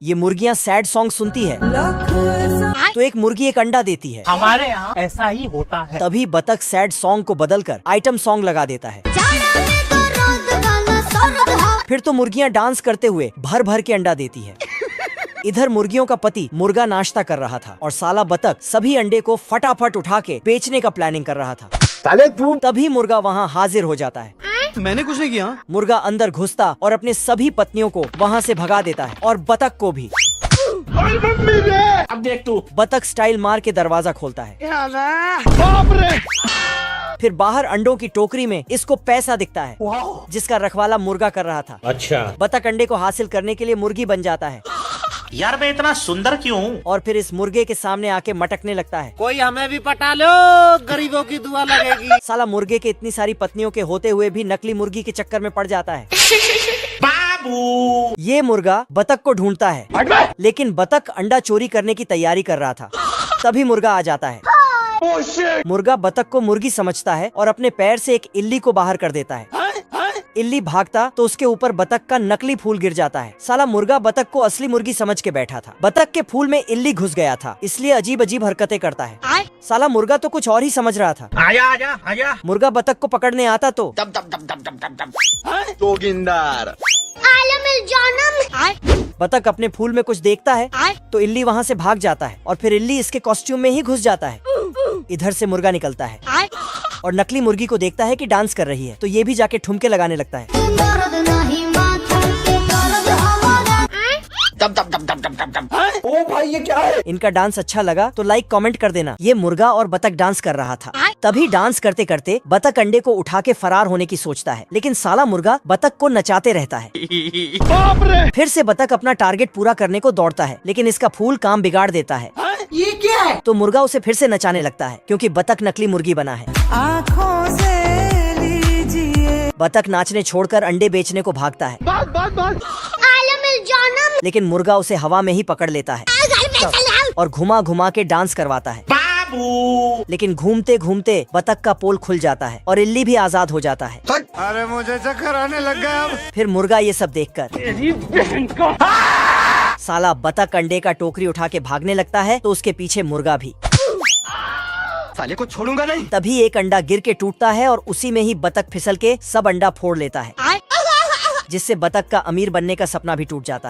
ये मुर्गियाँ sad song सुनती है तो एक मुर्गी एक अंडा देती है। हमारे यहाँ ऐसा ही होता है। तभी बतख सैड सॉन्ग को बदलकर आइटम सॉन्ग लगा देता है। फिर तो मुर्गियाँ डांस करते हुए भर भर के अंडा देती है। इधर मुर्गियों का पति मुर्गा नाश्ता कर रहा था और साला बतख सभी अंडे को फटाफट उठा के बेचने का प्लानिंग कर रहा था। तभी मुर्गा वहाँ हाजिर हो जाता है। मैंने कुछ नहीं किया। मुर्गा अंदर घुसता और अपने सभी पत्नियों को वहाँ से भगा देता है और बतख को भी। अब देख तू। बतख स्टाइल मार के दरवाजा खोलता है। बाप रे! फिर बाहर अंडों की टोकरी में इसको पैसा दिखता है जिसका रखवाला मुर्गा कर रहा था। अच्छा। बतख अंडे को हासिल करने के लिए मुर्गी बन जाता है यार मैं इतना सुंदर क्यों हूँ? और फिर इस मुर्गे के सामने आके मटकने लगता है। कोई हमें भी पटा लो, गरीबों की दुआ लगेगी। साला मुर्गे के इतनी सारी पत्नियों के होते हुए भी नकली मुर्गी के चक्कर में पड़ जाता है। बाबू ये मुर्गा बतख को ढूंढता है लेकिन बतख अंडा चोरी करने की तैयारी कर रहा था। तभी मुर्गा आ जाता है। मुर्गा बतख को मुर्गी समझता है और अपने पैर से एक इल्ली को बाहर कर देता है। इल्ली भागता तो उसके ऊपर बतख का नकली फूल गिर जाता है। साला मुर्गा बतख को असली मुर्गी समझ के बैठा था। बतख के फूल में इल्ली घुस गया था इसलिए अजीब अजीब हरकतें करता है। साला मुर्गा तो कुछ और ही समझ रहा था। आजा आजा आजा। मुर्गा बतख को पकड़ने आता तो जोगिंदर बतख अपने फूल में कुछ देखता है तो इल्ली वहाँ से भाग जाता है और फिर इल्ली इसके कॉस्ट्यूम में ही घुस जाता है। इधर से मुर्गा निकलता है और नकली मुर्गी को देखता है कि डांस कर रही है तो ये भी जाके ठुमके लगाने लगता है। ओ भाई ये क्या है? इनका डांस अच्छा लगा तो लाइक कमेंट कर देना। ये मुर्गा और बतख डांस कर रहा था। तभी डांस करते करते बतख अंडे को उठा के फरार होने की सोचता है लेकिन साला मुर्गा बतख को नचाते रहता है। बाप रे! फिर से बतख अपना टारगेट पूरा करने को दौड़ता है लेकिन इसका फूल काम बिगाड़ देता है। ये क्या है? तो मुर्गा उसे फिर से नचाने लगता है क्योंकि बतख नकली मुर्गी बना है। आँखों से लीजिए। बतख नाचने छोड़कर अंडे बेचने को भागता है लेकिन मुर्गा उसे हवा में ही पकड़ लेता है और घुमा घुमा के डांस करवाता है। बाबू लेकिन घूमते घूमते बतख का पोल खुल जाता है और इल्ली भी आजाद हो जाता है। अरे मुझे चक्कर आने लग गया अब। फिर मुर्गा ये सब देखकर साला बतख अंडे का टोकरी उठा के भागने लगता है तो उसके पीछे मुर्गा भी। साले को छोड़ूंगा नहीं। तभी एक अंडा गिर के टूटता है और उसी में ही बतख फिसल के सब अंडा फोड़ लेता है जिससे बतख का अमीर बनने का सपना भी टूट जाता है।